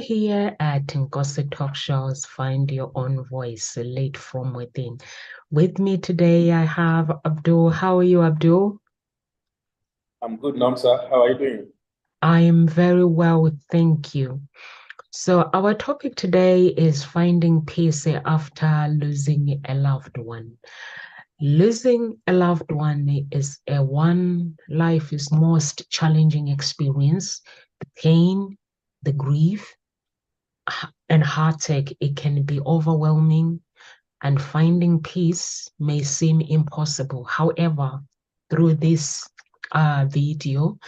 Here at Ngozi Talk Shows, Find Your Own Voice, Lead from Within. With me today, I have Abdul. How are you, Abdul? I'm good, Namsa. How are you doing? I am very well, thank you. So, our topic today is finding peace after losing a loved one. Losing a loved one is a one life's most challenging experience. The pain, the grief, and heartache, it can be overwhelming, and finding peace may seem impossible. However, through this video,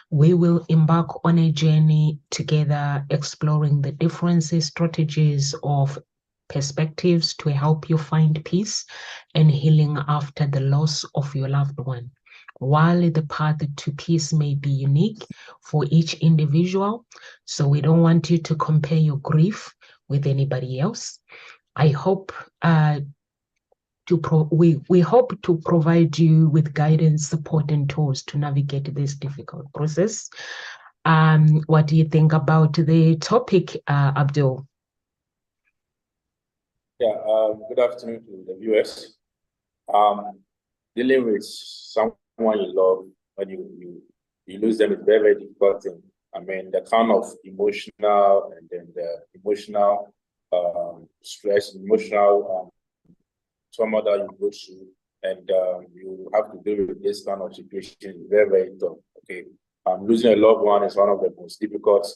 we will embark on a journey together, exploring the differences, strategies of perspectives to help you find peace and healing after the loss of your loved one. While the path to peace may be unique for each individual, so we don't want you to compare your grief with anybody else. I hope we hope to provide you with guidance, support, and tools to navigate this difficult process. What do you think about the topic, Abdul? Yeah, good afternoon to the viewers. Um, Dealing with someone you love when you lose them is very, very difficult thing. I mean, the kind of emotional and then the emotional stress, emotional trauma that you go through, and you have to deal with this kind of situation is very, very tough. Okay, losing a loved one is one of the most difficult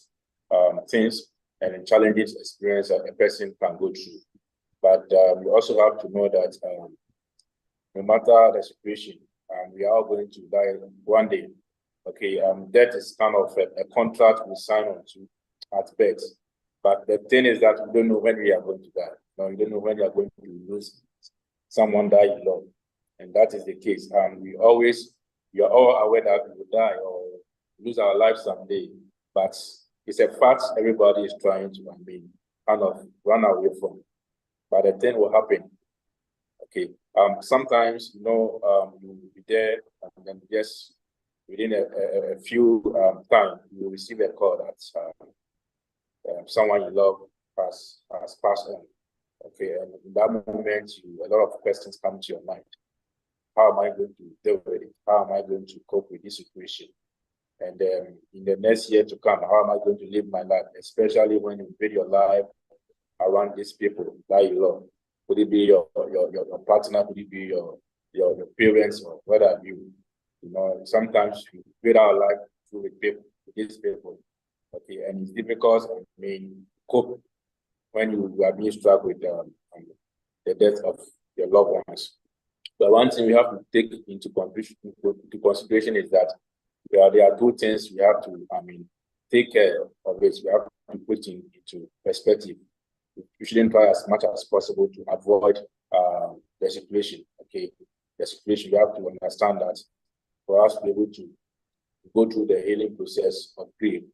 things and challenging experience that a person can go through. But you also have to know that no matter the situation, we are all going to die one day. Okay, death is kind of a contract we sign on to at birth. But the thing is that we don't know when we are going to die. No, you don't know when you are going to lose someone that you love. And that is the case. We are all aware that we will die or lose our lives someday. But it's a fact everybody is trying to, kind of run away from. But the thing will happen. Okay. Sometimes, you will be there and then just within a few time, you will receive a call that someone you love has passed on. Okay. And in that moment, a lot of questions come to your mind. How am I going to deal with it? How am I going to cope with this situation? And in the next year to come, how am I going to live my life, especially when you build your life around these people that you love? Could it be your partner? Could it be your parents or whether sometimes we build our life through with people, with these people. Okay, and it's difficult. Cope when you are being struck with the death of your loved ones. But one thing we have to take into consideration is that there are two things we have to, take care of it. We have to put into perspective. We shouldn't try as much as possible to avoid the situation. Okay, the situation, we have to understand that for us to be able to go through the healing process of grief,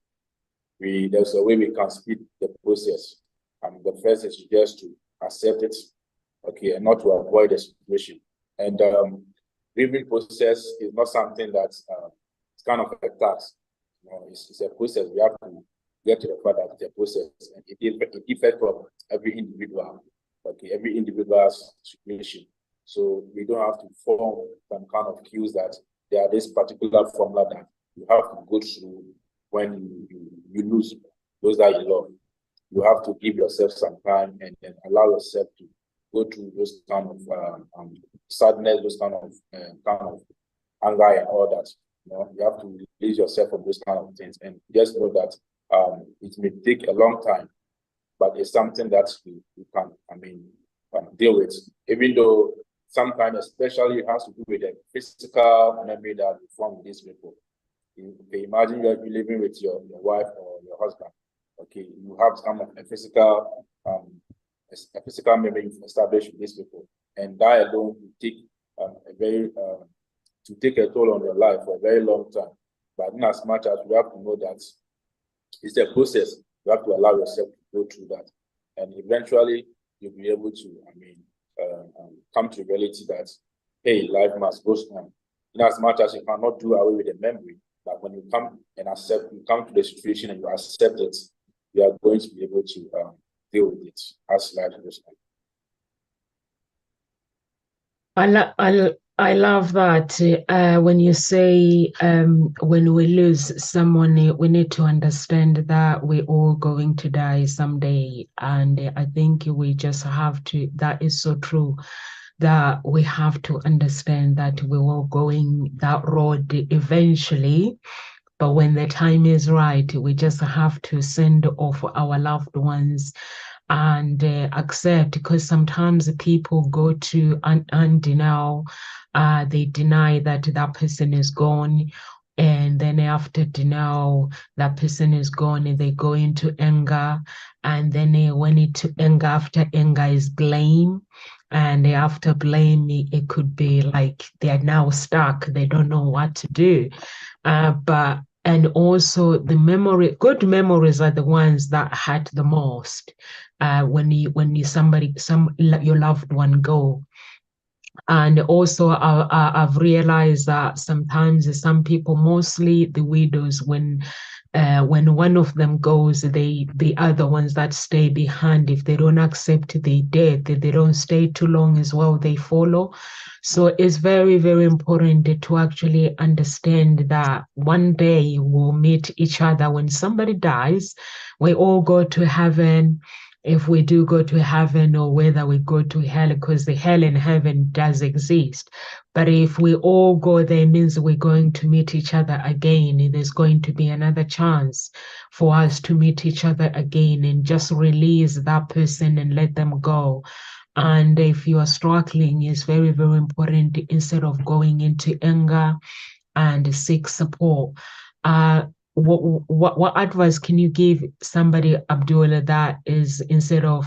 there's a way we can speed the process. The first is just to accept it, okay, and not to avoid the situation. And grieving process is not something that's it's kind of a task. It's a process. We have to get to the fact that it's a process, and it differs from every individual. Okay, every individual's situation. So we don't have to form some kind of cues that there are this particular formula that you have to go through when you lose those that you love. You have to give yourself some time and then allow yourself to go through those kind of sadness, those kind of anger and all that. You have to release yourself from those kind of things, and just know that it may take a long time, but it's something that you can, deal with. Even though sometimes, especially, it has to do with the physical memory that you form with these people. Okay, imagine you're living with your wife or your husband. Okay, you have some of a physical memory you've established with these people, and that alone will take to take a toll on your life for a very long time. But in as much as you have to know that it's a process, you have to allow yourself to go through that, and eventually you'll be able to, come to reality that hey, life must go on. In as much as you cannot do away with the memory, but when you come to the situation and you accept it, we are going to be able to deal with it as life goes on. I love that when you say when we lose someone, we need to understand that we're all going to die someday. And I think we just have to, that is so true, that we have to understand that we're all going that road eventually. But when the time is right, we just have to send off our loved ones and accept, because sometimes people go to undenial, they deny that that person is gone. And then after denial, that person is gone, and they go into anger. And then when it anger, after anger is blame. And after blame, it could be like they're now stuck, they don't know what to do. But and also the good memories are the ones that hurt the most. When you your loved one go. And also, I've realized that sometimes some people, mostly the widows, when one of them goes, the other ones that stay behind, if they don't accept the death, they don't stay too long as well, they follow. So it's very, very important to actually understand that one day we'll meet each other. When somebody dies, we all go to heaven, if we do go to heaven, or whether we go to hell, because the hell and heaven does exist. But if we all go there, it means we're going to meet each other again. There's going to be another chance for us to meet each other again, and just release that person and let them go. And if you are struggling, it's very, very important, instead of going into anger, and seek support. Uh, what advice can you give somebody, Abdullah, that is, instead of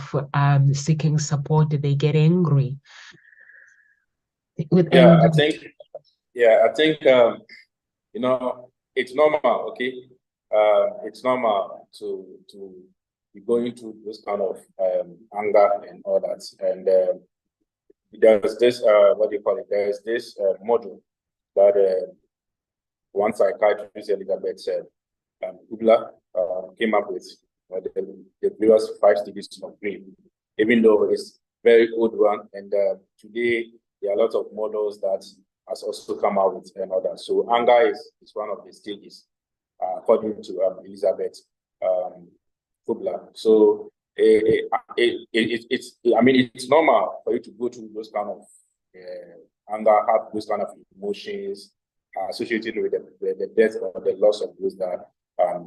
seeking support, they get angry with Yeah, anger? I think you know, it's normal, okay? It's normal to be going through this kind of anger and all that. And there's this what do you call it? There's this model that one psychiatrist, Elizabeth said, Kubler came up with the various 5 stages of grief, even though it's very old one. And today there are a lot of models that has also come out with another. So anger is one of the stages, according to Elizabeth Kubler. So I mean, it's normal for you to go through those kind of anger, have those kind of emotions associated with the death or the loss of those that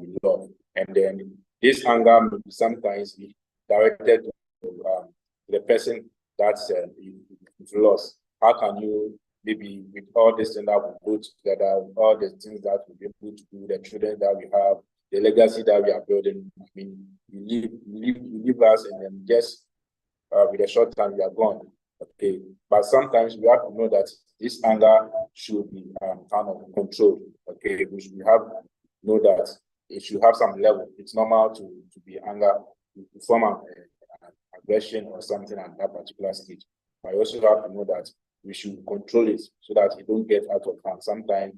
you love. And then this anger may sometimes be directed to the person that's you've lost. How can you, maybe with all this thing that we do together, with all the things that we be able to do, the children that we have, the legacy that we are building, I mean, you leave us, and then just with a short time you are gone. Okay, but sometimes we have to know that this anger should be kind of controlled. Okay, we should know that it should have some level. It's normal to be anger, to form an aggression or something at that particular stage. But you also have to know that we should control it so that it don't get out of hand. Sometimes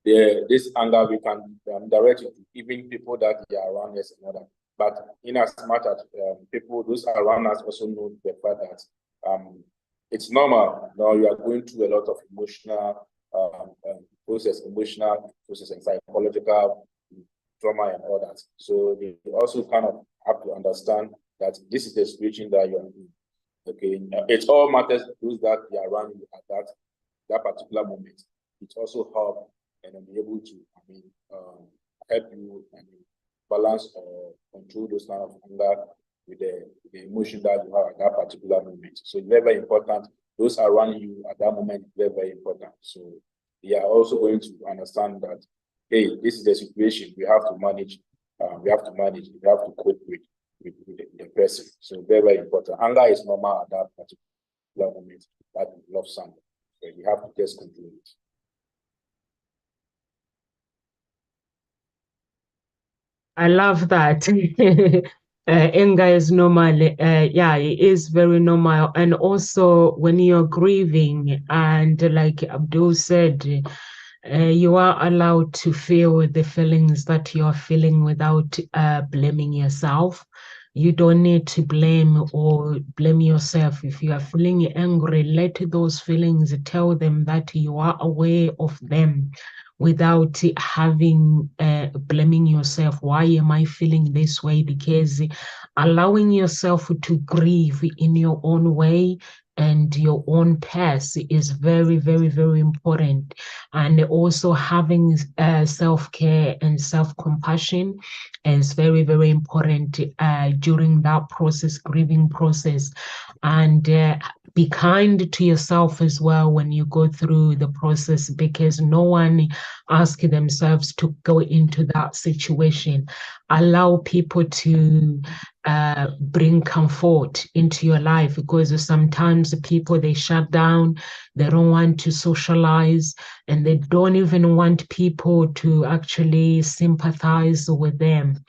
this anger, we can direct it to even people that are around us and other. But in as much as people, those around us, also know the fact that it's normal. Now you are going through a lot of emotional process and psychological trauma and all that. So they also kind of have to understand that this is the situation that you are in. Okay, it all matters to those that are around you at that particular moment. It also helps and be able to, help you balance or control those kind of anger with the emotion that you have at that particular moment. So it's very, very important. Those around you at that moment, very, very important. So they are also going to understand that, hey, this is the situation we have to manage. We have to cope with the person. So very, very important. Anger is normal at that particular moment that you love someone. So you have to just control it. I love that. Anger is normal. Yeah, it is very normal. And also, when you're grieving, and like Abdul said, You are allowed to feel the feelings that you are feeling without blaming yourself. You don't need to blame yourself. If you are feeling angry, let those feelings tell them that you are aware of them without having blaming yourself. Why am I feeling this way? Because allowing yourself to grieve in your own way and your own path is very, very, very important. And also having self-care and self-compassion is very, very important during that process, grieving process. And be kind to yourself as well when you go through the process, because no one asks themselves to go into that situation. Allow people to bring comfort into your life, because sometimes people, they shut down, they don't want to socialize, and they don't even want people to actually sympathize with them.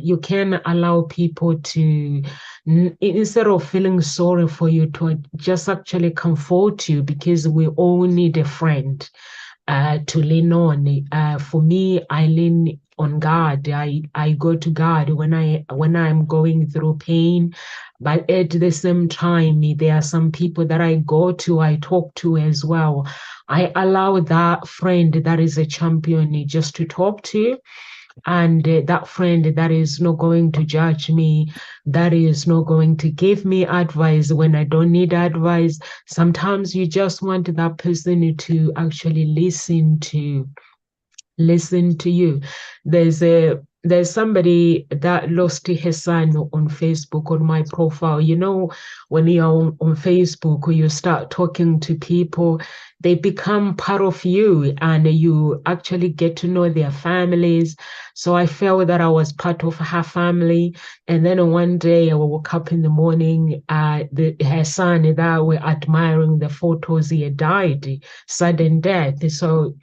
You can allow people to, instead of feeling sorry for you, to just actually comfort you, because we all need a friend to lean on. For me, I lean on God. I go to God when I'm going through pain, but at the same time, there are some people that I go to, I talk to as well. I allow that friend that is a champion just to talk to, and that friend that is not going to judge me, that is not going to give me advice when I don't need advice. Sometimes you just want that person to actually listen to you. There's somebody that lost his son on Facebook on my profile. You know, when you're on Facebook, you start talking to people, they become part of you and you actually get to know their families. So I felt that I was part of her family. And then one day I woke up in the morning, her son that were admiring the photos, he had died, sudden death. So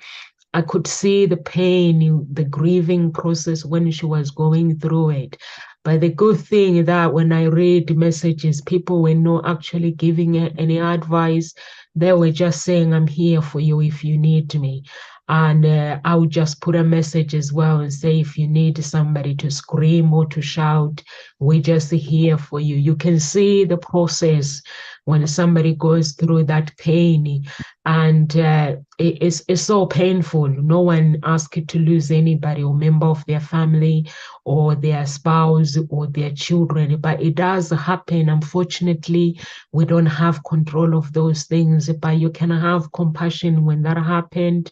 I could see the pain, the grieving process when she was going through it. But the good thing that when I read messages, people were not actually giving her any advice. They were just saying, I'm here for you if you need me. And I would just put a message as well and say, if you need somebody to scream or to shout, we're just here for you. You can see the process when somebody goes through that pain, and it's so painful. No one asks you to lose anybody or member of their family or their spouse or their children, but it does happen. Unfortunately, we don't have control of those things, but you can have compassion when that happened,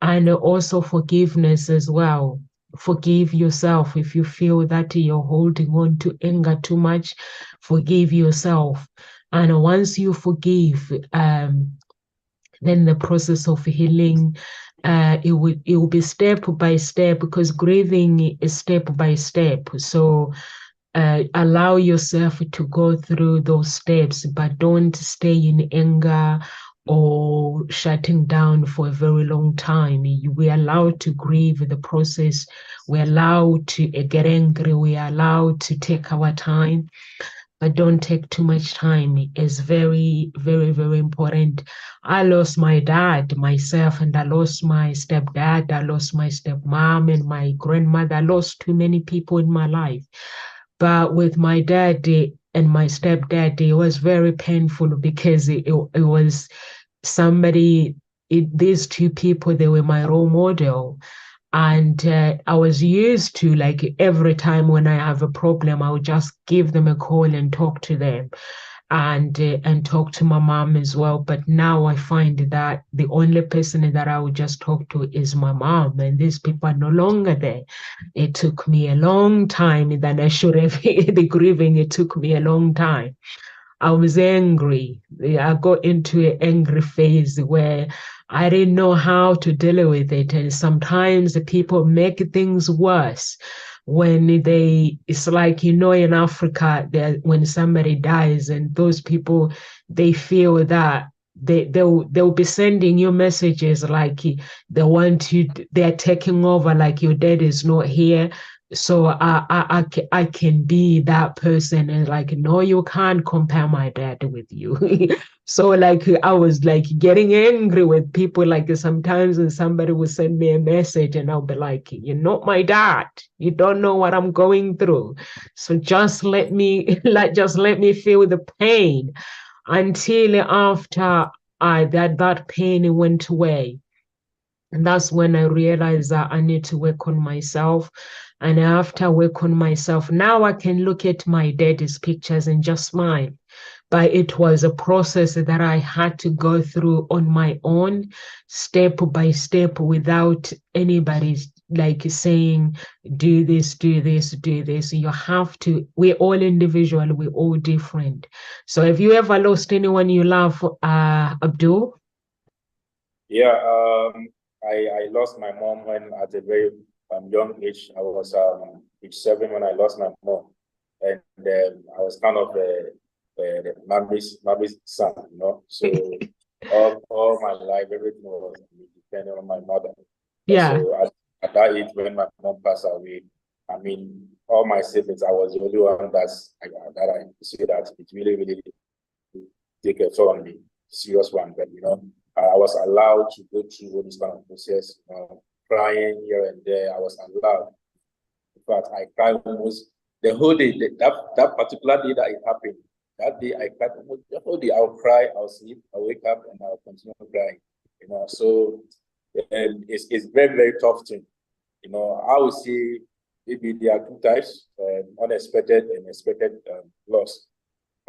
and also forgiveness as well. Forgive yourself if you feel that you're holding on to anger too much. Forgive yourself, and once you forgive, then the process of healing, it will be step by step, because grieving is step by step. So allow yourself to go through those steps, but don't stay in anger or shutting down for a very long time. We're allowed to grieve the process. We're allowed to get angry. We are allowed to take our time, but don't take too much time. It's very, very, very important. I lost my dad myself, and I lost my stepdad. I lost my stepmom and my grandmother. I lost too many people in my life. But with my dad and my stepdad, it was very painful, because it was somebody, these two people, they were my role model. And I was used to, like, every time when I have a problem, I would just give them a call and talk to them, and talk to my mom as well. But now I find that the only person that I would just talk to is my mom, and these people are no longer there. It took me a long time that I should have the grieving. It took me a long time. I was angry. I got into an angry phase where I didn't know how to deal with it. And sometimes the people make things worse when it's like, in Africa, when somebody dies, and those people, they feel that they'll be sending you messages like they want you, they're taking over, like your dad is not here. So I can be that person and like, no, you can't compare my dad with you. So like I was like getting angry with people. Like sometimes when somebody would send me a message and I'll be like, you're not my dad. You don't know what I'm going through. So just let me just let me feel the pain until after that pain went away. And that's when I realized that I need to work on myself. And after work on myself, now I can look at my daddy's pictures and just smile. But it was a process that I had to go through on my own, step by step, without anybody like saying, do this, do this, do this. You have to, we're all individual, we're all different. So have you ever lost anyone you love, Abdul? Yeah, I lost my mom when at a very young age. I was age 7 when I lost my mom, and I was kind of mommy's son, you know. So all my life, everything was depending on my mother. Yeah. So at that age, when my mom passed away, I mean, all my siblings, I was the only one that I see that it really take a toll on me, serious one. But I was allowed to go through all this kind of process, crying here and there. I was allowed. In fact, I cried almost the whole day. That particular day that it happened, that day I cried almost the whole day. I'll cry, I'll sleep, I'll wake up, and I'll continue crying. So it's very tough thing. I would say maybe there are two types: unexpected and expected loss.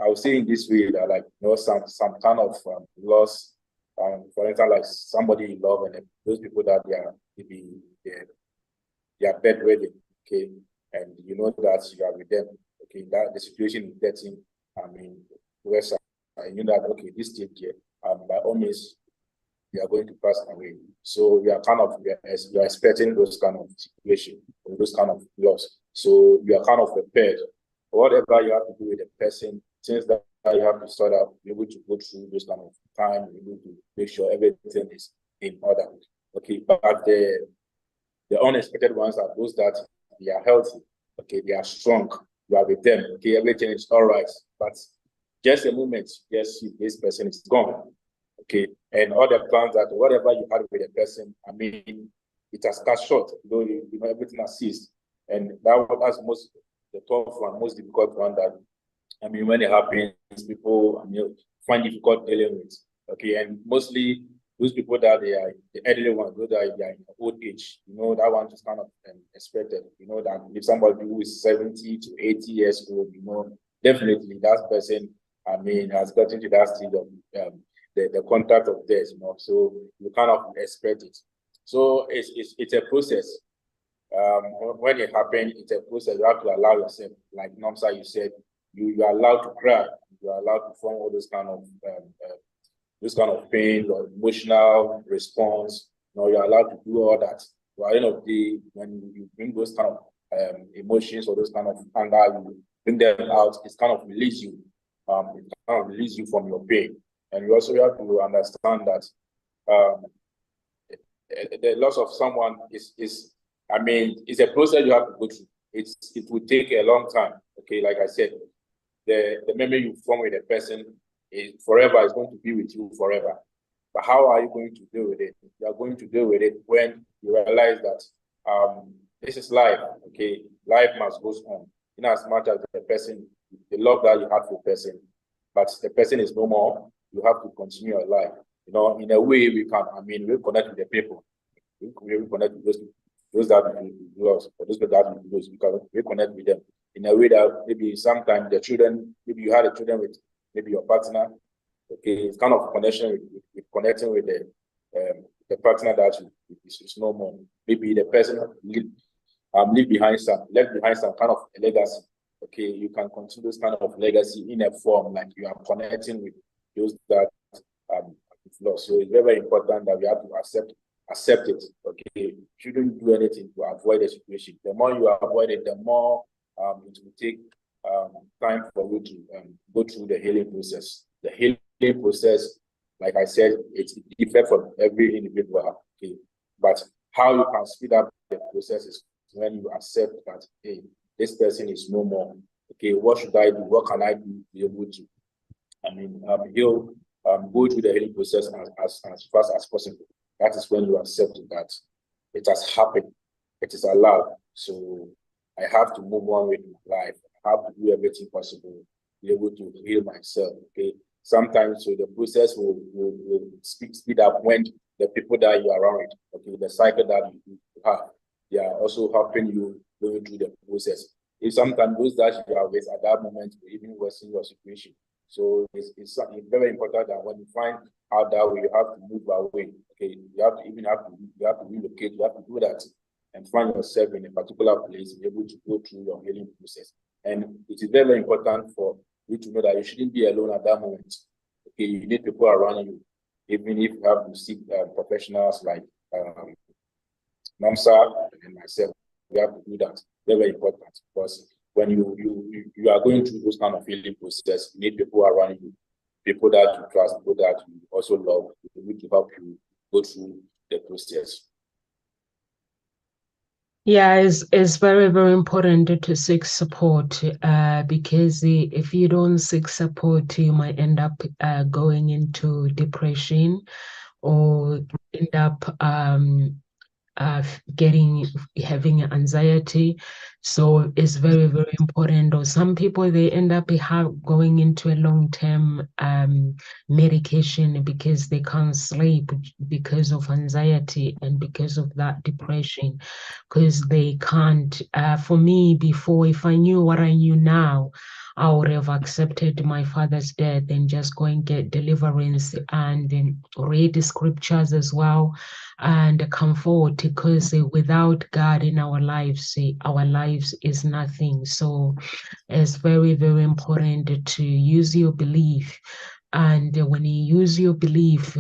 I would say in this way that like some kind of loss, for instance, like somebody you love and those people that they are maybe they are bedridden, okay, and you know that you are with them, okay, that the situation is getting, I mean, worse, and you know that okay, this thing here, by all means, they are going to pass away. So we are we are expecting those kind of situation, those kind of loss. So we are kind of prepared. Whatever you have to do with the person, things that you have to sort out, be able to go through those kind of time, be able to make sure everything is in order. Okay, but the unexpected ones are those that they are healthy, okay, they are strong, you are with them, okay, everything is all right. But just a moment, yes, this person is gone. Okay, and all the plans that whatever you had with a person, I mean, it has cut short, though everything has ceased. And that's the tough one, most difficult one that I mean, when it happens, people find difficult dealing with. Okay, and mostly those people that they are the elderly ones, those that they are in old age, that one is kind of expected. That if somebody who is 70 to 80 years old, definitely that person, I mean, has gotten to that stage of the contact of death, so you kind of expect it. So it's a process. When it happens, it's a process. You have to allow yourself, like Nomsa, you said, you are allowed to cry. You are allowed to form all those kind of pain or emotional response. You're allowed to do all that. But at the end of the day, when you bring those kind of emotions or those kind of anger, you bring them out, it's kind of release you. It kind of release you from your pain. And you also have to understand that um, the loss of someone is I mean, it's a process you have to go through. It will take a long time. Okay, like I said, the memory you form with a person is forever, is going to be with you forever. But how are you going to deal with it? You are going to deal with it when you realize that this is life. Okay, life must go on. In as much as the person, the love that you had for the person, but the person is no more, you have to continue your life. In a way, we connect with the people. We connect with those that we lost, or those that we lose, because we connect with them in a way that maybe sometimes the children, maybe you had a children with maybe your partner, okay, it's kind of connection with connecting with the partner that is no more. Maybe the person left behind some kind of a legacy. Okay, you can continue this kind of legacy in a form like you are connecting with those that we've lost. So it's very important that we have to accept it. Okay, shouldn't do anything to avoid the situation. The more you avoid it, the more it will take time for you to go through the healing process. The healing process, like I said, it's different for every individual. Okay, but how you can speed up the process is when you accept that, hey, this person is no more. Okay, what should I do? What can I do to be able to, heal, go through the healing process as fast as possible? That is when you accept that it has happened. It is allowed. So I have to move on with my life. I have to do everything possible to be able to heal myself. Okay. Sometimes so the process will speed up when the people that you are around, okay, the cycle that you have, they are also helping you going through the process. If sometimes those that you are with at that moment will even worsen your situation. So it's very important that when you find out that way, you have to move away. Okay, you have to relocate, you have to do that and find yourself in a particular place, be able to go through your healing process. And it is very important for you to know that you shouldn't be alone at that moment. Okay, you need people around you, even if you have to seek professionals like NAMSA and myself. We have to do that. Very important, because when you are going through those kind of healing process, you need people around you, people that you trust, people that you also love, people to help you go through the process. Yeah, it's very, very important to seek support because if you don't seek support, you might end up going into depression or end up having anxiety. So it's very, very important. Or some people, they end up going into a long-term medication because they can't sleep because of anxiety and because of that depression, because they can't. For me, before, if I knew what I knew now, I would have accepted my father's death and just go and get deliverance and read the scriptures as well and comfort, because without God in our lives is nothing. So it's very, very important to use your belief. And when you use your belief,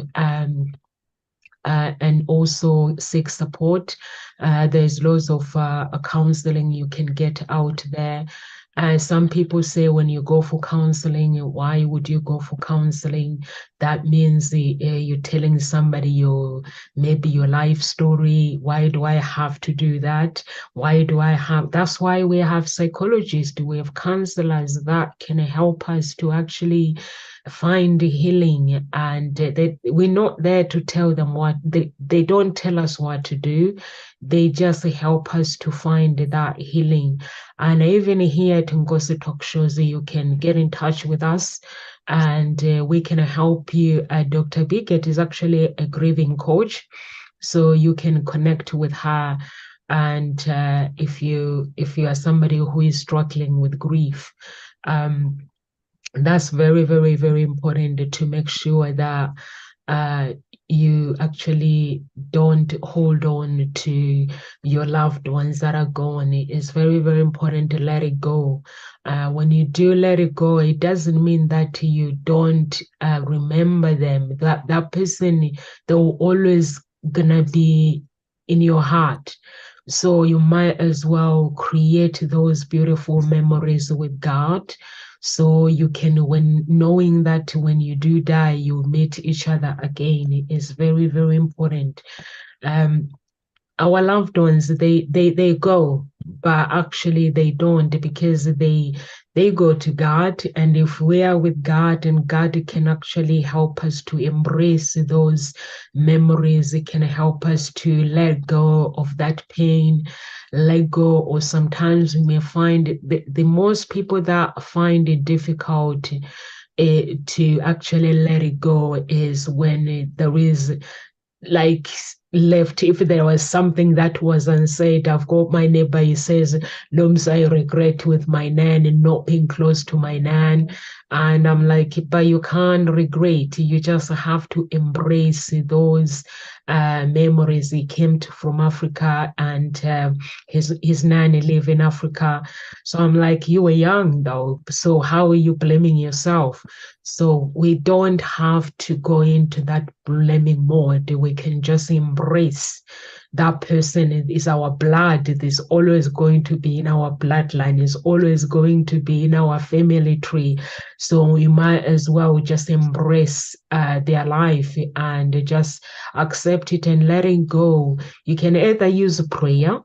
and also seek support. There's lots of counseling you can get out there. Some people say when you go for counseling, why would you go for counseling? That means you're telling somebody maybe your life story. Why do I have to do that? That's why we have psychologists, we have counselors that can help us to actually find healing. And we're not there to tell them what they don't tell us what to do. They just help us to find that healing. And even here at Ngozi Talk Shows, you can get in touch with us and we can help you. Dr. Biget is actually a grieving coach, so you can connect with her. And if you are somebody who is struggling with grief, that's very, very, very important to make sure that uh, you actually don't hold on to your loved ones that are gone. It is very, very important to let it go. When you do let it go, it doesn't mean that you don't remember them. That person, they're always gonna be in your heart. So you might as well create those beautiful memories with God, so you can, when knowing that when you do die you meet each other again. It is very, very important. um our loved ones, they go, but actually they don't, because they go to God. And if we are with God, and God can actually help us to embrace those memories, it can help us to let go of that pain, let go. Or sometimes we may find the most people that find it difficult to actually let it go is when there is like left, if there was something that was unsaid. I've got my neighbor, he says, Lums, I regret with my nan and not being close to my nan. And I'm like, but you can't regret, you just have to embrace those memories. He came from Africa, and his nanny live in Africa. So I'm like, you were young though, so how are you blaming yourself? So we don't have to go into that blaming mode. We can just embrace that person is our blood. It is always going to be in our bloodline. Is always going to be in our family tree. So we might as well just embrace their life and just accept it and let it go. You can either use prayer,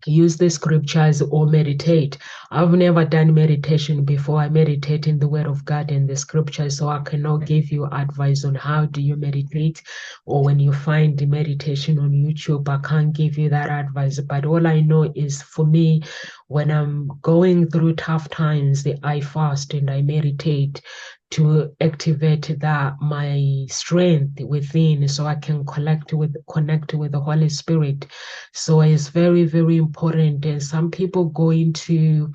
use the scriptures or meditate. I've never done meditation before. I meditate in the word of God and the scriptures, so I cannot give you advice on how do you meditate, or when you find the meditation on YouTube, I can't give you that advice. But all I know is, for me, when I'm going through tough times, I fast and I meditate to activate that my strength within, so I can connect with the Holy Spirit. So it's very, very important. And some people go into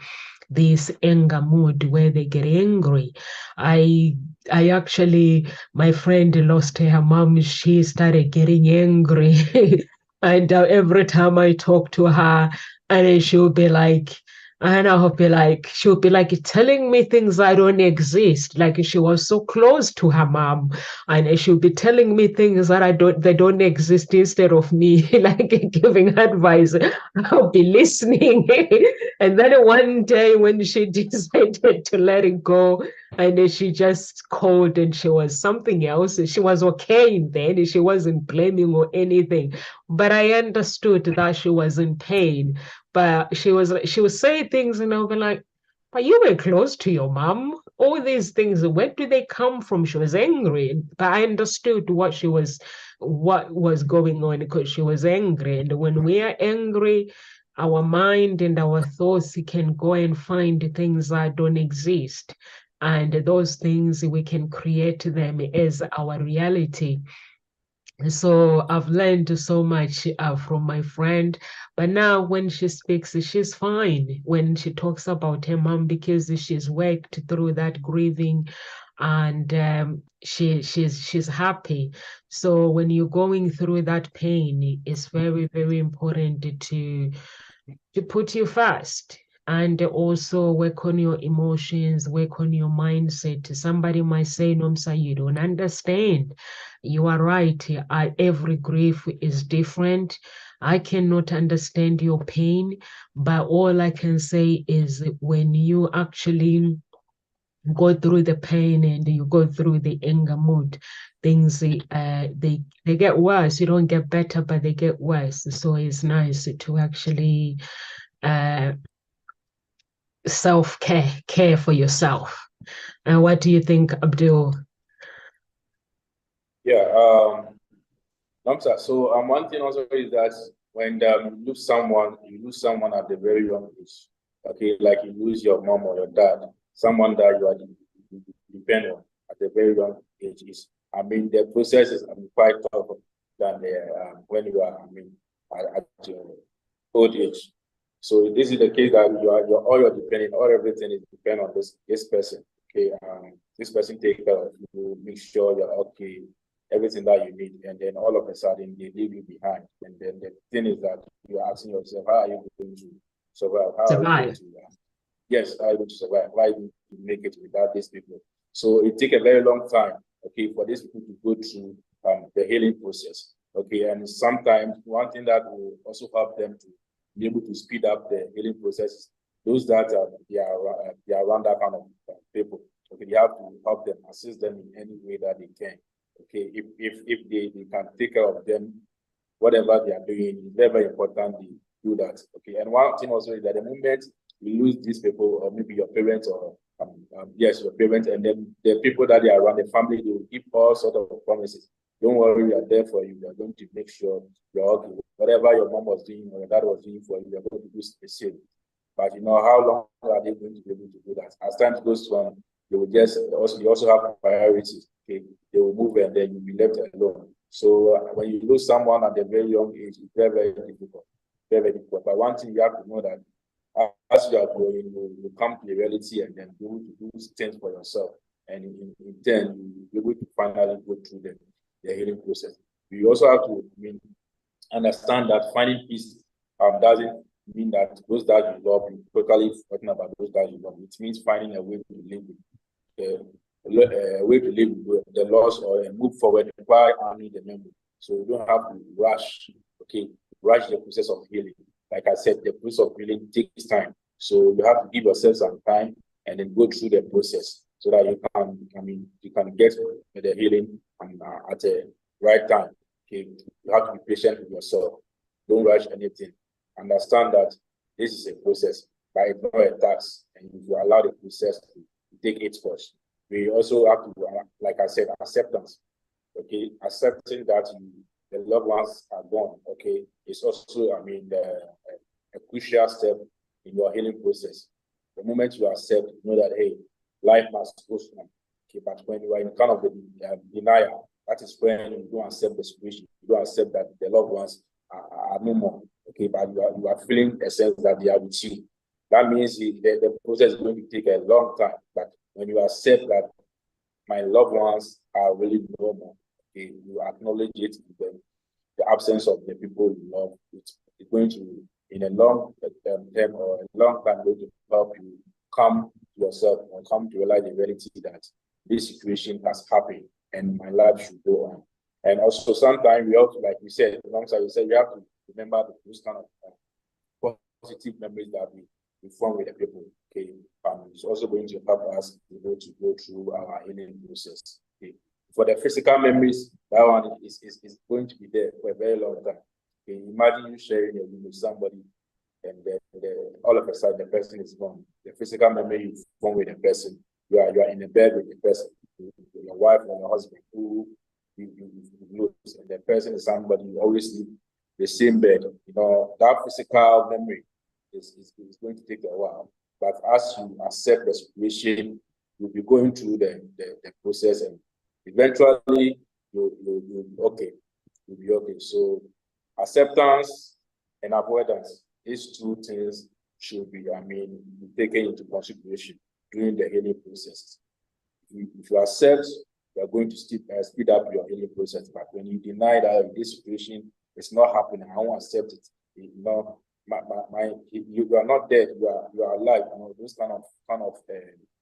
this anger mood where they get angry. I actually, my friend lost her mom. She started getting angry, and every time I talk to her, and then she'll be like, and she'll be like telling me things I don't exist. Like, she was so close to her mom, and she'll be telling me things that they don't exist, instead of me like giving advice. I'll be listening. And then one day when she decided to let it go, and then she just called, and she was something else. She was okay then. She wasn't blaming or anything. But I understood that she was in pain. But she was saying things, and I'll be like, but you were close to your mom. All these things, where do they come from? She was angry. But I understood what was going on, because she was angry. And when we are angry, our mind and our thoughts can go and find things that don't exist. And those things, we can create them as our reality. So I've learned so much from my friend. But now when she speaks, she's fine when she talks about her mom, because she's worked through that grieving, and she's happy. So when you're going through that pain, it's very, very important to put you first, and also work on your emotions, work on your mindset. Somebody might say, Nomsa, you don't understand. You are right. Every grief is different. I cannot understand your pain, but all I can say is, when you actually go through the pain and you go through the anger mood, things they get worse. You don't get better, but they get worse. So it's nice to actually uh, care for yourself. And what do you think, Abdul? Yeah, Namsa. So one thing also is that when you lose someone at the very young age. Okay, like you lose your mom or your dad, someone that you depend on at the very young age. The process is quite tough than when you are, at your old age. So this is the case that all you're depending, all everything is dependent on this person. Okay, this person take care of you, make sure you're okay, everything that you need, and then all of a sudden they leave you behind. And then the thing is that you're asking yourself, how are you going to survive? How are you going Survive. to yes, how are you going to survive? Why you make it without these people? So it takes a very long time, okay, for these people to go through the healing process. Okay, and sometimes one thing that will also help them to be able to speed up the healing process, those that they are around that kind of people. Okay, you have to help them, assist them in any way that they can. Okay, if they can take care of them, whatever they are doing, it's very, very important they do that. Okay, and one thing also is that the moment you lose these people, or maybe your parents, or yes, your parents, and then the people that they are around, the family, they will give all sorts of promises. Don't worry, we are there for you. We are going to make sure you're okay. Whatever your mom was doing or your dad was doing for you, we are going to do the same. But how long are they going to be able to do that? As time goes on, they will just you also have priorities. Okay, they will move, and then you'll be left alone. So when you lose someone at a very young age, it's very, very difficult. Very, very difficult. But one thing you have to know that as you are growing, you come to a reality, and then be able to do things for yourself. And in turn, you'll be able to finally go through the healing process. You also have to understand that finding peace doesn't mean that those that you love, you totally forgetting about those that you love. It means finding a way to live with a way to live with the loss, or move forward while honoring the memory. So you don't have to rush, okay, rush the process of healing. Like I said, the process of healing takes time. So you have to give yourself some time, and then go through the process, so that you can get the healing at the right time. Okay, you have to be patient with yourself. Don't rush anything. understand that this is a process, but it's not a task, and if you allow the process to take its course. We also have to, like I said, acceptance. Okay, accepting that the loved ones are gone. Okay, it's also, I mean, a crucial step in your healing process. The moment you accept, you know that hey, life must go on. Okay, but when you are in kind of the denial, that is when you don't accept the situation. You don't accept that the loved ones are no more. Okay, but you are feeling a sense that they are with you. That means the process is going to take a long time. But when you accept that my loved ones are really no more, okay, you acknowledge it, the absence of the people you love, it's going to, in a long term or a long time, going to help you come to yourself or come to realize the reality that this situation has happened and my life should go on. And also sometimes we also, like you said, alongside you said, we have to remember those kind of positive memories that we form with the people. Okay, it's also going to help us to go through our healing process. Okay, for the physical memories, that one is going to be there for a very long time. Okay, imagine you sharing a room with somebody, and then all of a sudden the person is gone. The physical memory you form with the person, you are in a bed with the person, your wife or your husband, who you lose, and the person is somebody you always sleep the same bed. You know, that physical memory is going to take a while. But as you accept the situation, you'll be going through the process, and eventually you'll be okay. You'll be okay. So acceptance and avoidance, these two things should be, I mean, taken into consideration during the healing process. If you accept, you are going to speed up your healing process. But when you deny that this situation is not happening, I won't accept it. You know, you are not dead. You are alive. You know, those kind of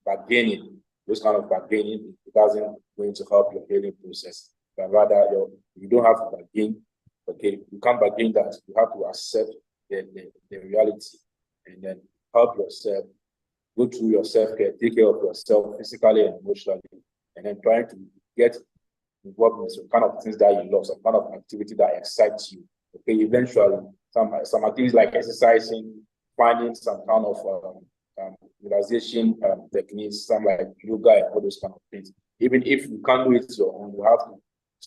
bargaining, it doesn't going to help your healing process. But rather, you don't have to bargain. Okay, you can't bargain that. You have to accept the reality, and then help yourself, go through your self-care, take care of yourself physically and emotionally, and then trying to get involved in some kind of things that you love, some kind of activity that excites you. Okay, eventually, some activities like exercising, finding some kind of relaxation techniques, some like yoga and all those kind of things. Even if you can't do it your own, you have to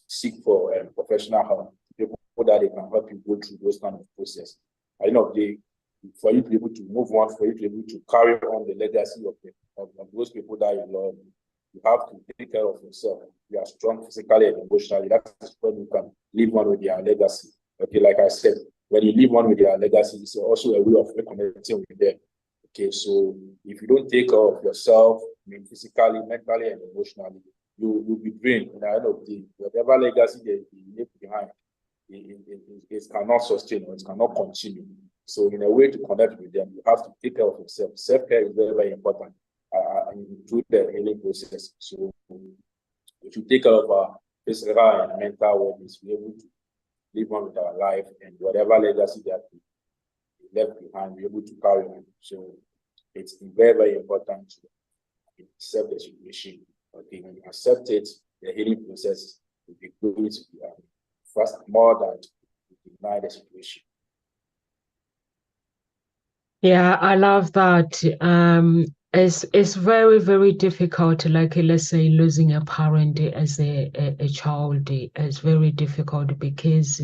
seek for professional help, people that they can help you go through those kind of process. At the end of the day, for you to be able to move on, for you to be able to carry on the legacy of those people that you love, you have to take care of yourself. You are strong physically and emotionally. That's when you can live on with your legacy. Okay, like I said, when you live on with your legacy, it's also a way of reconnecting with them. Okay, so if you don't take care of yourself, I mean, physically, mentally, and emotionally, you'll be drained. And at the end of the day, whatever legacy they leave behind, it cannot sustain or it cannot continue. So in a way to connect with them, you have to take care of yourself. Self-care is very, very important through the healing process. So if you take care of our physical and mental wellness, we're able to live on with our life, and whatever legacy that we left behind, we're able to carry on. So it's very, very important to accept the situation. Okay, when you accept it, the healing process will be going to be fast more than to deny the situation. Yeah, I love that. It's very, very difficult. Like let's say losing a parent as a child is very difficult because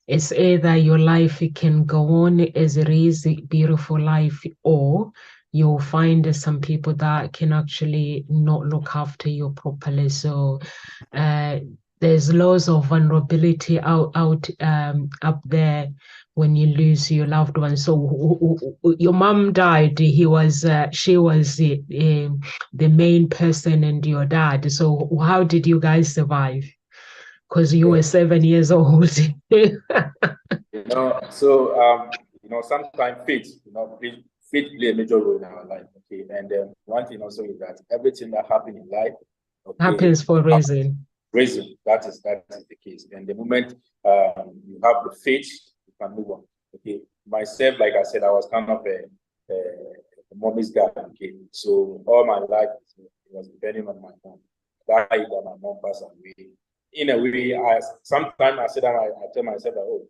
it's either your life can go on as it is, a beautiful life, or you'll find some people that can actually not look after you properly. So there's lots of vulnerability out up there when you lose your loved one. So your mom died. She was the main person, and your dad. So how did you guys survive? Because you were 7 years old. Sometimes faith, faith play a major role in our life. Okay, and one thing also is that everything that happens in life, okay, Happens for a reason. Reason that is the case. And the moment you have the faith, you can move on. Okay, myself, like I said, I was kind of a mommy's guy. Okay, so all my life it was depending on my mom. That my mom passed away. In a way, sometimes I said that I tell myself that, oh,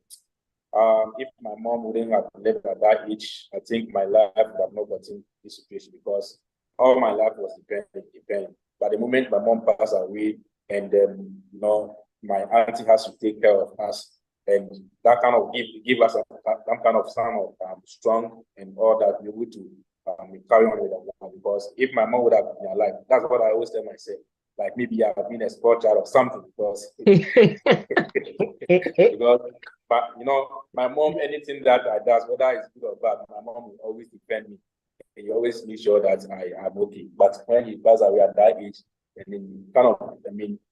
If my mom wouldn't have lived at that age, I think my life would have not gotten this situation because all my life was dependent. But the moment my mom passed away, and then my auntie has to take care of us, and that kind of give us some kind of sign of strong and all that we able to carry on with our life. Because if my mom would have been alive, that's what I always tell myself. Like maybe I've been a spoiled child or something because because but my mom, anything that I does, whether it's good or bad, my mom will always defend me. And you always make sure that I am okay. But when he passed away at that age, and then kind of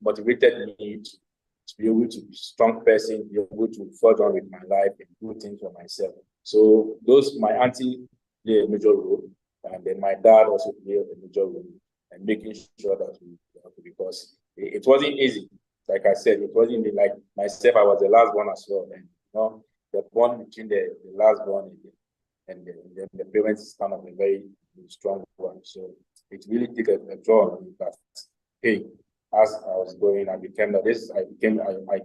motivated me to be able to be a strong person, be able to forge on with my life and do things for myself. So those my auntie played a major role, and then my dad also played a major role and making sure that we because it wasn't easy. Like I said, it wasn't like myself. I was the last one as well, and the bond between the last one and the parents is kind of a very strong one. So it really took a draw on me that hey, as I was going, I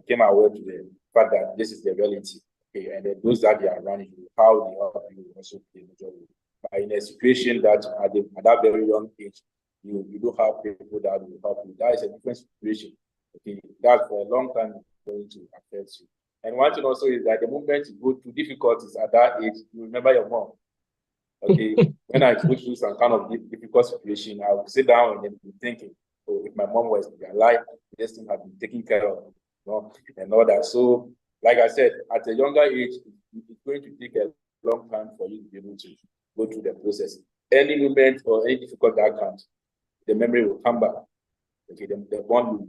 came aware to the fact that this is the reality. Okay, and then those that they are around you, how they help you also play a major role. But in a situation that at that very young age, you don't have people that will help you. That is a different situation. Okay, that for a long time is going to affect you. And one thing also is that the moment you go through difficulties at that age, you remember your mom. Okay, when I go through some kind of difficult situation, I will sit down and then be thinking, oh, if my mom was alive, this thing had been taken care of, and all that. So, like I said, at a younger age, it's going to take a long time for you to be able to go through the process. Any moment or any difficult that comes, the memory will come back. Okay, the bond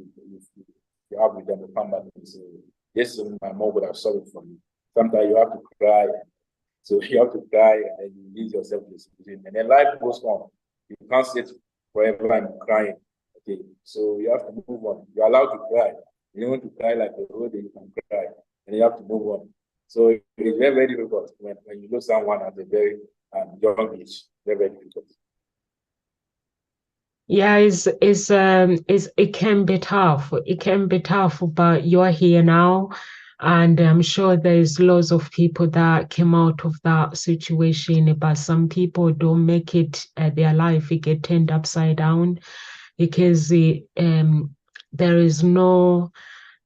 you have with them will come back and say, yes, my mom would have solved it for me. Sometimes you have to cry. So you have to cry and you release yourself to the situation. And then life goes on. You can't sit forever and crying. Okay, so you have to move on. You're allowed to cry. You don't want to cry like the whole day, you can cry. And you have to move on. So it's very, very difficult when you lose someone at a very young age. Very, very difficult. Yeah, it can be tough. It can be tough, but you're here now. And I'm sure there's lots of people that came out of that situation, but some people don't make it, their life, it get turned upside down because there is no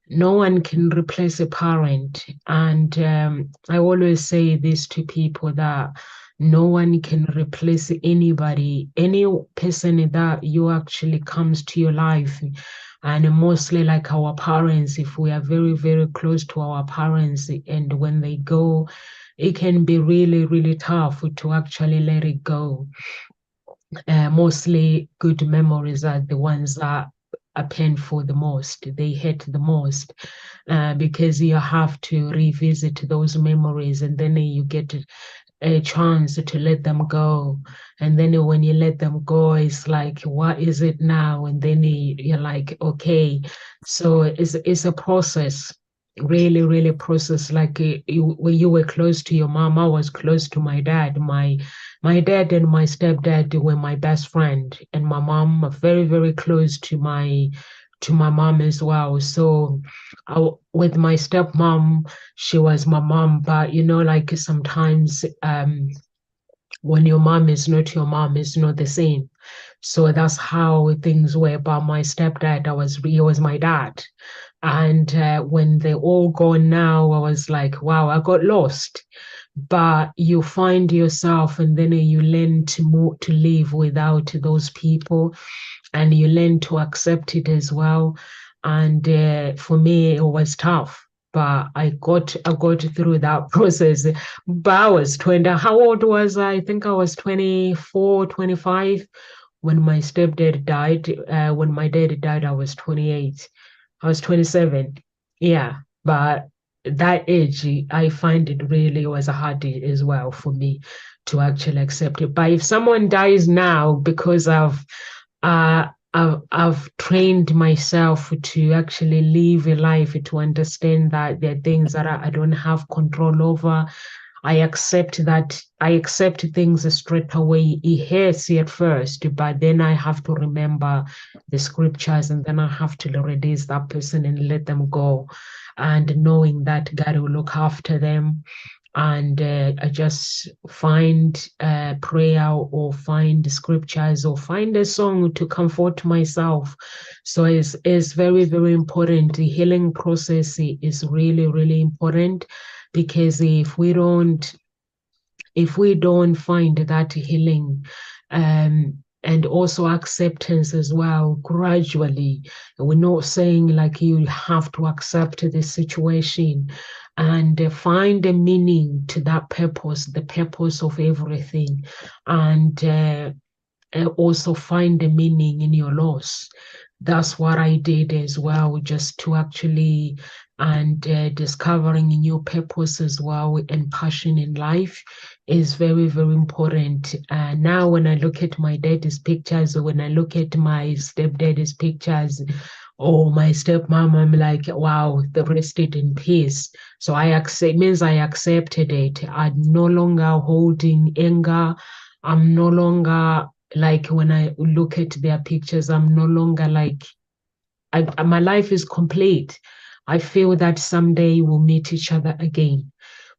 one can replace a parent. And I always say this to people that no one can replace anybody, any person that you actually comes to your life. And mostly like our parents, if we are very, very close to our parents, and when they go, it can be really, really tough to actually let it go. Mostly good memories are the ones that are painful the most, they hurt the most, because you have to revisit those memories, and then you get a chance to let them go. And then when you let them go, it's like, what is it now? And then you're like, okay. So it's a process, really, really process. Like when you were close to your mom, I was close to my dad. My dad and my stepdad were my best friend, and my mom very, very close to my mom as well. So with my stepmom, she was my mom, but like sometimes when your mom is not your mom, it's not the same. So that's how things were. But my stepdad, he was my dad. And when they all gone now, I was like, wow, I got lost. But you find yourself, and then you learn to move, to live without those people, and you learn to accept it as well. And for me, it was tough, but I got through that process. But I was 20. How old was I? I think I was 24, 25 when my stepdad died. When my dad died, I was 28. I was 27. Yeah, but that age, I find it really was a hard as well for me to actually accept it. But if someone dies now because I've trained myself to actually live a life to understand that there are things that I don't have control over. I accept that. I accept things straight away. It hurts at first, but then I have to remember the scriptures, and then I have to release that person and let them go, and knowing that God will look after them. And I just find prayer, or find scriptures, or find a song to comfort myself. So it's very, very important. The healing process is really, really important, because if we don't find that healing, and also acceptance as well, gradually, we're not saying like you have to accept the situation, and find a meaning to that purpose, the purpose of everything, and also find the meaning in your loss. That's what I did as well, just to actually, and discovering a new purpose as well, and passion in life is very, very important. Now, when I look at my daddy's pictures, or when I look at my stepdaddy's pictures, or my stepmom, I'm like, wow, they rested in peace. So I accept, means I accepted it. I'm no longer holding anger. I'm no longer, like, when I look at their pictures, I'm no longer like, my life is complete. I feel that someday we'll meet each other again.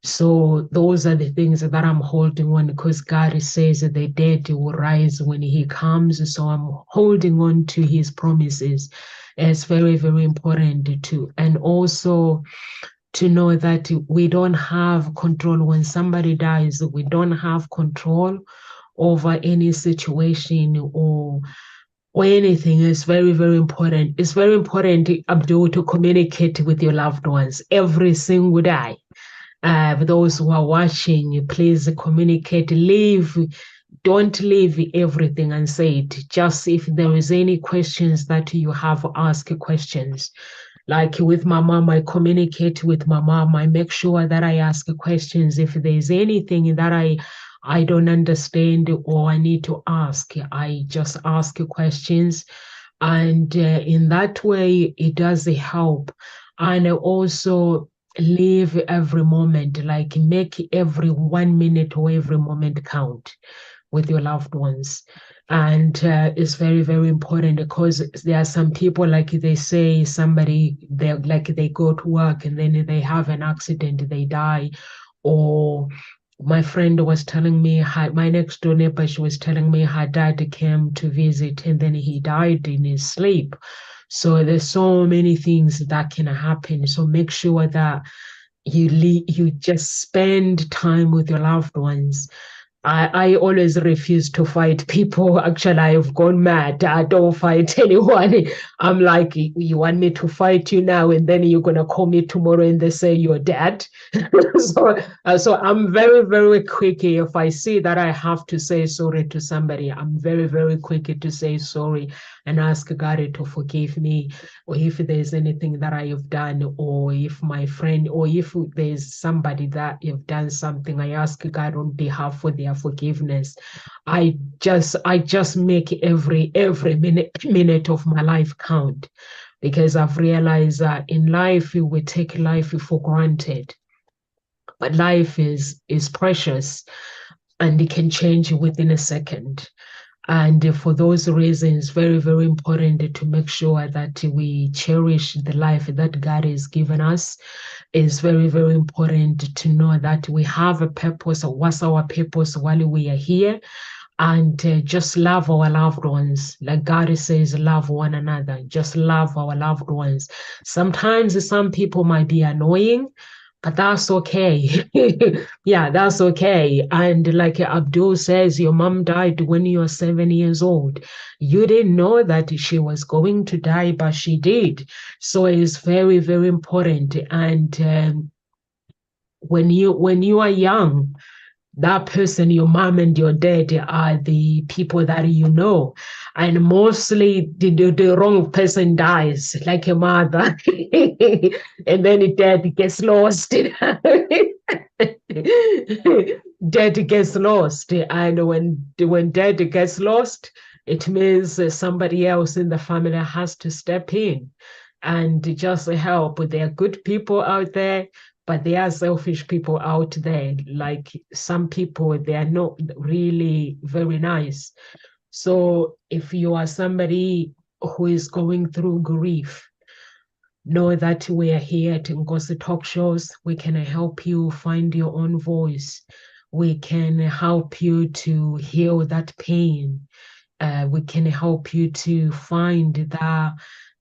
So those are the things that I'm holding on, because God says that the dead will rise when He comes. So I'm holding on to His promises. It's very, very important too. And also to know that we don't have control when somebody dies. We don't have control over any situation, or anything. Is very, very important. It's very important, Abdul, to communicate with your loved ones every single day. For those who are watching, please communicate. Don't leave everything unsaid. Just if there is any questions that you have, ask questions. Like with my mom, I communicate with my mom. I make sure that I ask questions. If there's anything that I don't understand, or I need to ask, I just ask questions. And in that way, it does help. And also live every moment, like make every 1 minute or every moment count with your loved ones. And it's very, very important, because there are some people, like they say, somebody, they like they go to work and then they have an accident, they die. Or my friend was telling me, my next door neighbor, she was telling me her dad came to visit and then he died in his sleep. So there's so many things that can happen. So make sure that you just spend time with your loved ones. I always refuse to fight people. Actually, I've gone mad. I don't fight anyone. I'm like, you want me to fight you now, and then you're gonna call me tomorrow and they say you're dead. So I'm very, very quick. If I see that I have to say sorry to somebody, I'm very, very quick to say sorry and ask God to forgive me, or if there's anything that I have done, or if my friend, or if there's somebody that you've done something, I ask God on behalf for their forgiveness. I just make every minute of my life count, because I've realized that in life we take life for granted, but life is precious, and it can change within a second. And for those reasons, very, very important to make sure that we cherish the life that God has given us. It's very, very important to know that we have a purpose. What's our purpose while we are here? And just love our loved ones. Like God says, love one another. Just love our loved ones. Sometimes some people might be annoying, but that's okay. Yeah, that's okay. And like Abdul says, your mom died when you were 7 years old. You didn't know that she was going to die, but she did. So it's very, very important. And when you are young, that person, your mom and your dad, are the people that you know. And mostly the wrong person dies, like a mother. And then the dad gets lost. Dad gets lost. And when dad gets lost, it means somebody else in the family has to step in and just help. There are good people out there, but there are selfish people out there. Like some people, they are not really very nice. So if you are somebody who is going through grief, know that we are here at Ngozi Talk Shows. We can help you find your own voice. We can help you to heal that pain. We can help you to find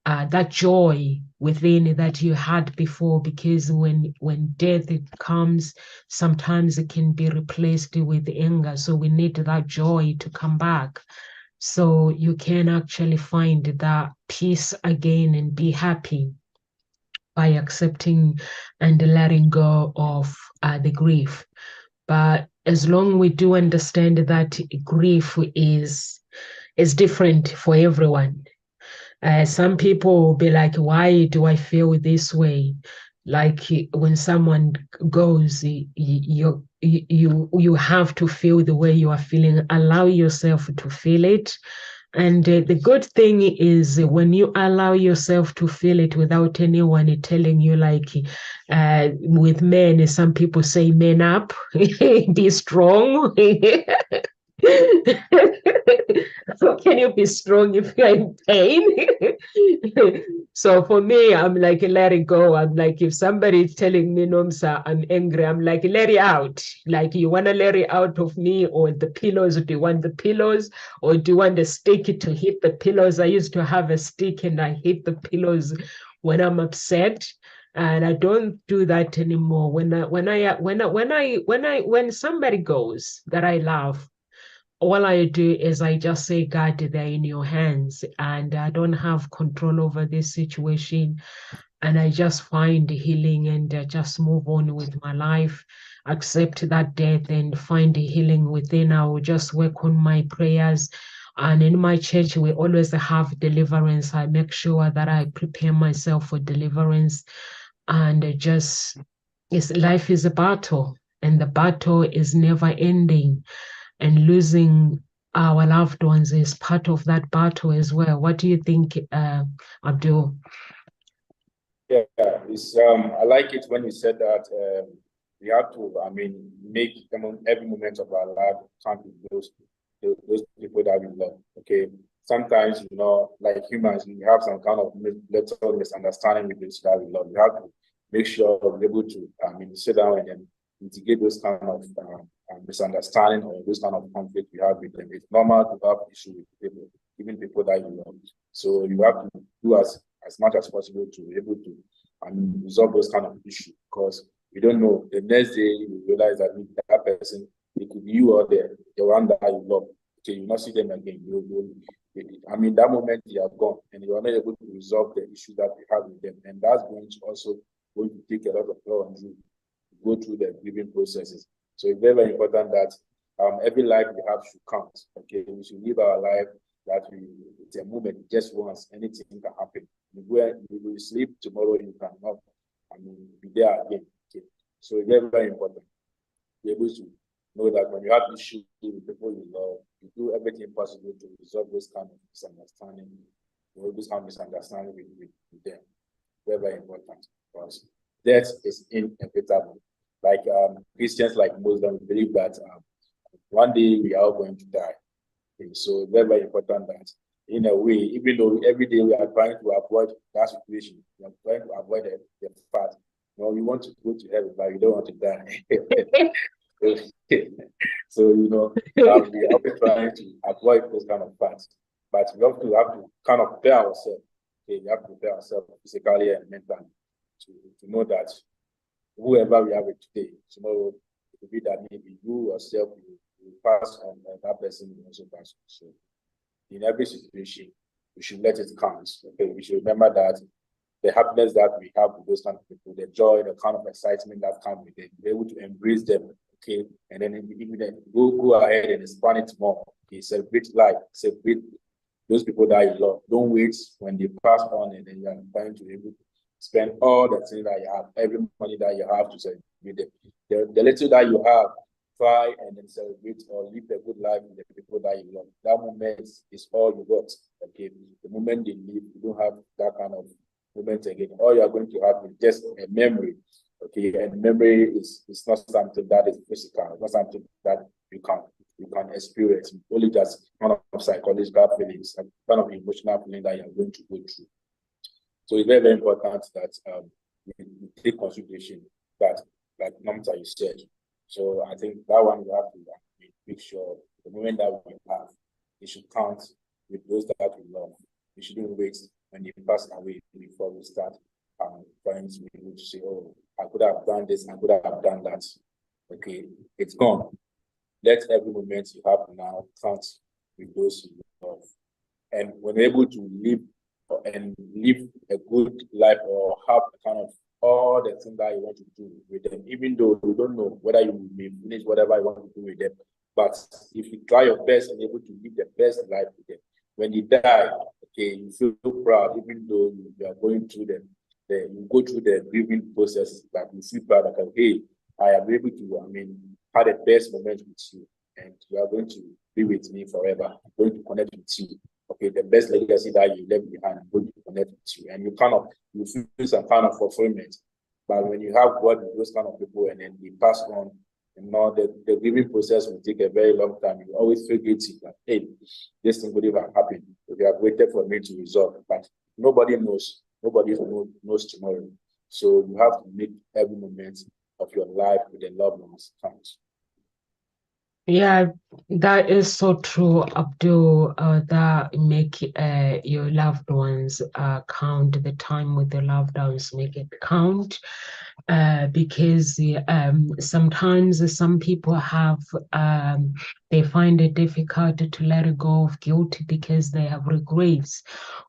that joy within that you had before, because when death comes, sometimes it can be replaced with anger. So we need that joy to come back. So you can actually find that peace again and be happy by accepting and letting go of the grief. But as long we do understand that grief is different for everyone. Some people will be like, why do I feel this way? Like when someone goes, you have to feel the way you are feeling. Allow yourself to feel it. And the good thing is when you allow yourself to feel it without anyone telling you, like with men, some people say, "Man up, be strong." So can you be strong if you're in pain? So for me, I'm like, let it go. I'm like, if somebody is telling me, Nomsa, I'm angry, I'm like, let it out. Like, you want to let it out of me, or the pillows? Do you want the pillows, or do you want the stick to hit the pillows? I used to have a stick and I hit the pillows when I'm upset. And I don't do that anymore. When somebody goes that I love, all I do is I just say, God, they're in your hands, and I don't have control over this situation. And I just find healing and just move on with my life, accept that death and find healing within. I will just work on my prayers. And in my church, we always have deliverance. I make sure that I prepare myself for deliverance. And life is a battle, and the battle is never ending, and losing our loved ones is part of that battle as well. What do you think, Abdul? Yeah, I like it when you said that we have to, I mean, make every moment of our life count with those people that we love. Okay, sometimes like humans, we have some kind of little misunderstanding with those that we love. We have to make sure we're able to, I mean, sit down and then mitigate those kind of misunderstanding or those kind of conflict we have with them. It's normal to have issues with people, even people that you love. So you have to do as much as possible to be able to resolve those kind of issues, because we don't know, the next day you realize that that person, it could be you or the one that you love. Okay, you not see them again. I mean, that moment they are gone and you are not able to resolve the issue that you have with them. And that's going to take a lot of thought on you to go through the grieving processes. So it's very, very important that every life we have should count. Okay, we should live our life that it's a moment, just once, anything can happen. You will sleep tomorrow, you cannot, be there again. Okay. So it's very, very important. Be able to know that when you have issues with people you love, you do everything possible to resolve those kind of misunderstanding, those kind of misunderstanding with them. Very, very important, because death is inevitable. Like Christians, like Muslims, believe that one day we are all going to die. Okay, so very, very important that in a way, even though every day we are trying to avoid that situation, we are trying to avoid the fact, we want to go to heaven, but we don't want to die. So, we are always trying to avoid those kind of facts. But we have to kind of prepare ourselves. Okay, we have to prepare ourselves physically and mentally to know that whoever we have it today, tomorrow, it will be that maybe you yourself will pass on, and that person will also pass on. So in every situation, we should let it count. Okay, we should remember that the happiness that we have with those kind of people, the joy, the kind of excitement that comes with it, be able to embrace them. Okay, and then even then go ahead and expand it more. Okay, celebrate life, celebrate those people that you love. Don't wait when they pass on and then you are trying to be able to spend all the things that you have, every money that you have to celebrate them. The little that you have, try and then celebrate or live a good life with the people that you love. That moment is all you got. Okay, the moment they leave, you don't have that kind of moment again. All you are going to have is just a memory. Okay, and memory is not something that is physical, it's not something that you can experience. Only just kind of psychological feelings, and kind of emotional feeling that you're going to go through. So it's very, very important that we take consideration that, like Namta you said. So I think that one you have to make sure the moment that we have, it should count with those that we love. We shouldn't wait when they pass away before we start trying to be able to say, oh, I could have done this, I could have done that. Okay, it's gone. Let every moment you have now count with those you love. And when you're able to live a good life, or have kind of all the things that you want to do with them, even though you don't know whether you may finish whatever you want to do with them. But if you try your best and able to live the best life with them, when you die, okay, you feel proud, even though you are going through you go through the grieving process, but you feel proud that, hey, I am able to, have the best moment with you, and you are going to be with me forever. I'm going to connect with you. Okay, the best legacy that you left behind, I'm going to connect with you. And you feel some kind of fulfillment. But when you have worked with those kind of people and then they pass on, the grieving process will take a very long time. You always feel guilty that, hey, this thing would have happened. They have waited for me to resolve. But nobody knows. Nobody knows tomorrow. So you have to make every moment of your life with the loved ones count. Yeah, that is so true, Abdul. That make your loved ones count, the time with your loved ones, make it count. Because sometimes some people they find it difficult to let go of guilt because they have regrets,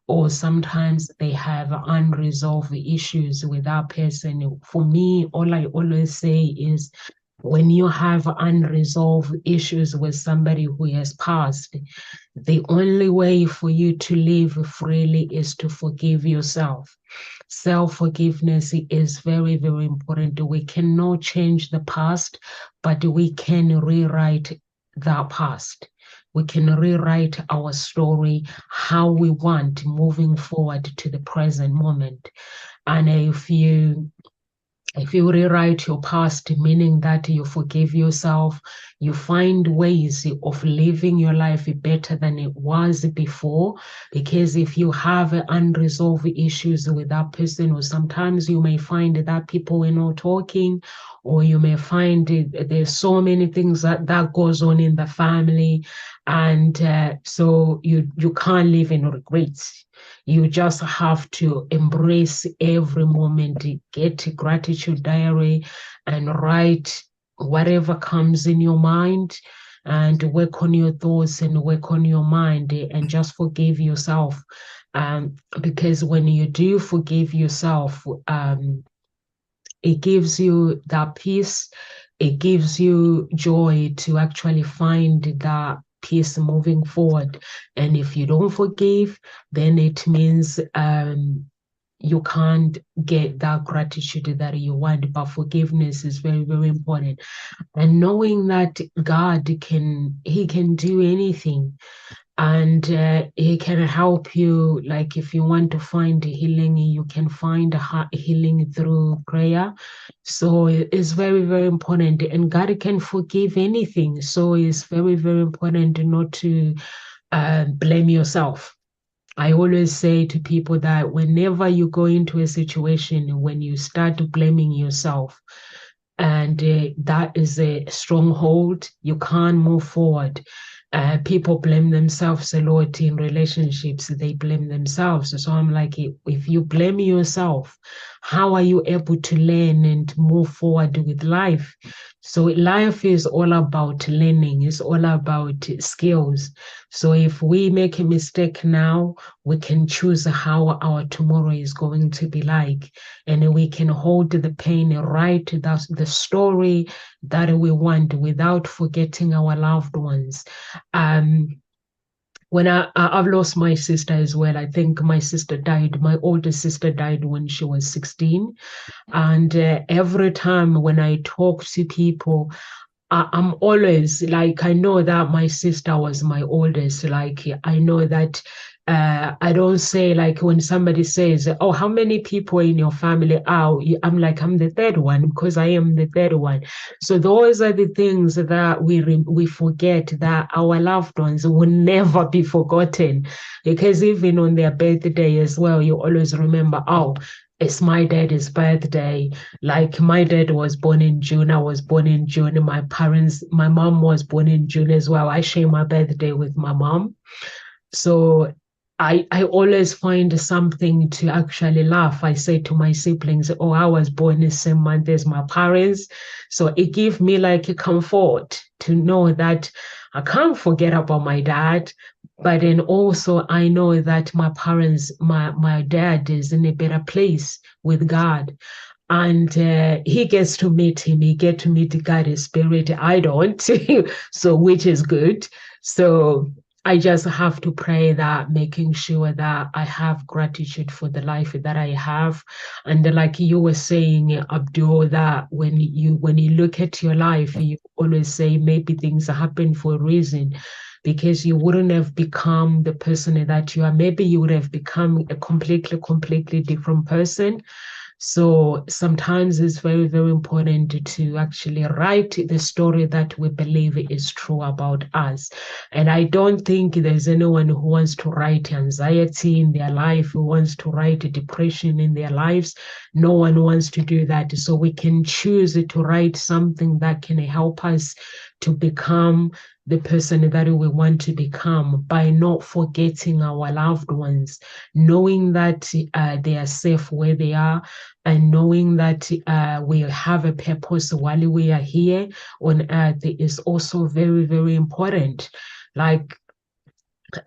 or sometimes they have unresolved issues with that person. For me, all I always say is, when you have unresolved issues with somebody who has passed, the only way for you to live freely is to forgive yourself. Self-forgiveness is very, very important. We cannot change the past, but we can rewrite that past. We can rewrite our story how we want moving forward to the present moment. And if you rewrite your past, meaning that you forgive yourself, you find ways of living your life better than it was before. Because if you have unresolved issues with that person, or sometimes you may find that people are not talking, or you may find there's so many things that goes on in the family, and so you can't live in regrets. You just have to embrace every moment, get a gratitude diary, and write whatever comes in your mind, and work on your thoughts and work on your mind, and just forgive yourself. Because when you do forgive yourself, it gives you that peace. It gives you joy to actually find that peace moving forward. And if you don't forgive, then it means you can't get that gratitude that you want. But forgiveness is very, very important. And knowing that He can do anything, and he can help you. Like, if you want to find healing, you can find healing through prayer. So it's very, very important, and God can forgive anything. So it's very, very important not to blame yourself. I always say to people that whenever you go into a situation, when you start blaming yourself, and that is a stronghold, you can't move forward. People blame themselves a lot in relationships. They blame themselves. So I'm like, if you blame yourself, how are you able to learn and move forward with life? So life is all about learning. It's all about skills. So if we make a mistake now, we can choose how our tomorrow is going to be like, and we can hold the pain, write the story that we want without forgetting our loved ones. When I've lost my sister as well. I think my sister died. My older sister died when she was 16, and every time when I talk to people, I'm always like, I know that my sister was my oldest. Like, I know that I don't say, like, when somebody says, oh, how many people in your family? Oh, I'm like, I'm the third one because I am the third one. So those are the things that we forget, that our loved ones will never be forgotten, because even on their birthday as well, you always remember, oh, it's my dad's birthday. Like, my dad was born in June, I was born in June. My mom was born in June as well. I share my birthday with my mom. So I always find something to actually laugh. I say to my siblings, oh, I was born the same month as my parents. So it gives me like a comfort to know that I can't forget about my dad. But then also I know that my parents, my dad is in a better place with God, and he gets to meet him. He get to meet God's spirit. I don't, so which is good. So I just have to pray that, making sure that I have gratitude for the life that I have. And like you were saying, Abdul, that when you look at your life, you always say maybe things happen for a reason, because you wouldn't have become the person that you are. Maybe you would have become a completely different person. So sometimes it's very, very important to actually write the story that we believe is true about us. And I don't think there's anyone who wants to write anxiety in their life, who wants to write depression in their lives. No one wants to do that. So we can choose to write something that can help us to become the person that we want to become, by not forgetting our loved ones, knowing that they are safe where they are, and knowing that we have a purpose while we are here on earth is also very, very important. Like,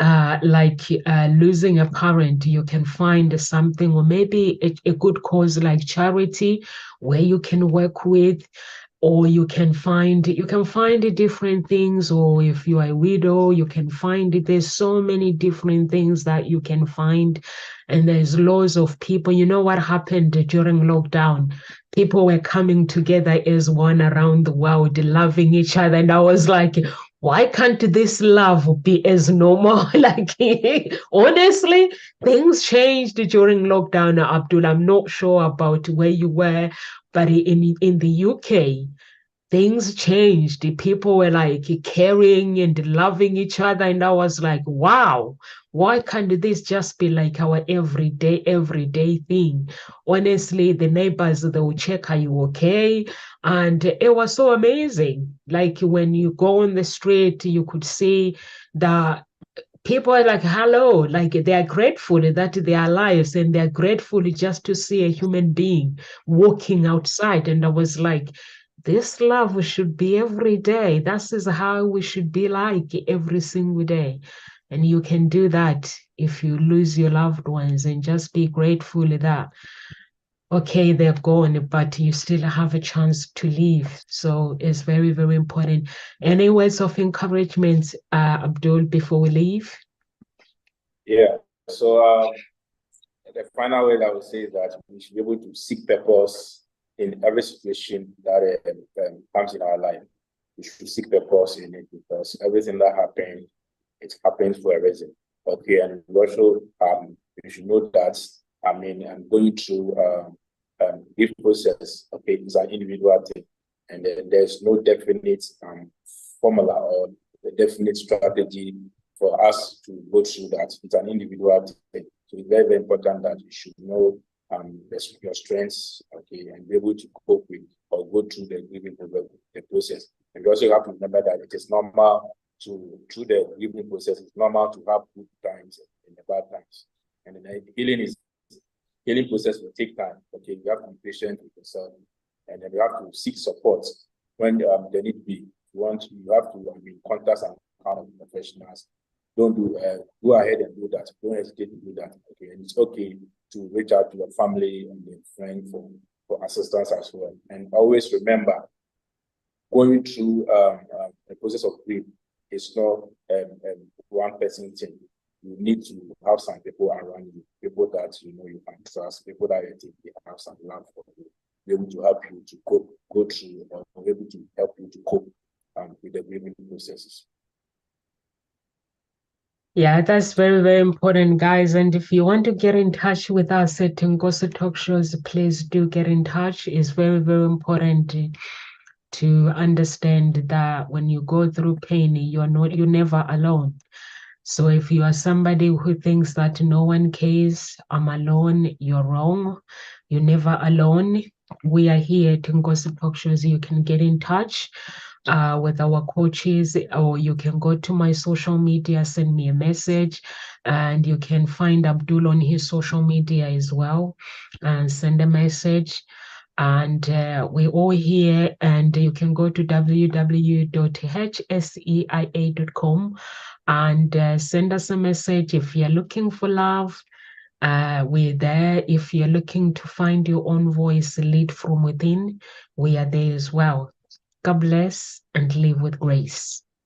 losing a parent, you can find something, or maybe a good cause like charity, where you can work with, or you can find different things. Or if you are a widow, you can find it. There's so many different things that you can find, and there's loads of people. You know what happened during lockdown? People were coming together as one around the world, loving each other, and I was like, why can't this love be as normal? Like, honestly, things changed during lockdown, Abdul. I'm not sure about where you were, but in the UK, things changed. The people were like caring and loving each other. And I was like, wow, why can't this just be like our everyday thing? Honestly, the neighbors, they will check, are you okay? And it was so amazing. Like, when you go on the street, you could see that people are like, hello, like they are grateful that they are alive, and they're grateful just to see a human being walking outside. And I was like, this love should be every day. That is how we should be, like every single day. And you can do that if you lose your loved ones, and just be grateful that, okay, they're gone, but you still have a chance to live. So it's very, very important. Any words of encouragement, Abdul, before we leave? Yeah. So the final word I would say is that we should be able to seek purpose in every situation that comes in our life. We should seek purpose in it, because everything that happens, it happens for a reason. Okay, and also you should know that, I mean, I'm going through this process. Okay, it's an individual thing, and there's no definite formula or a definite strategy for us to go through that. It's an individual thing. So it's very, very important that you should know your strengths, okay, and be able to cope with or go through the grieving the process. And you also have to remember that it is normal through the grieving process. It's normal to have good times and the bad times. And then healing process will take time. Okay, you have to be patient with yourself, and then you have to seek support when there need be. You have to contact some kind of professionals. Don't go ahead and do that. Don't hesitate to do that. Okay, and it's okay to reach out to your family and your friend for assistance as well. And always remember, going through the process of grief is not one person thing. You need to have some people around you, people that you can trust, people that you think they have some love for you, be able to help you to go through, or be able to help you to cope with the grieving processes. Yeah, that's very, very important, guys. And if you want to get in touch with us at Ngozi Talk Shows, please do get in touch. It's very, very important to understand that when you go through pain, you're never alone. So if you are somebody who thinks that no one cares, I'm alone, you're wrong. You're never alone. We are here at Ngozi Talk Shows. You can get in touch with our coaches, or you can go to my social media, send me a message, and you can find Abdul on his social media as well, and send a message. And we're all here, and you can go to www.hseia.com and send us a message if you're looking for love. We're there. If you're looking to find your own voice, lead from within, we are there as well. God bless and live with grace.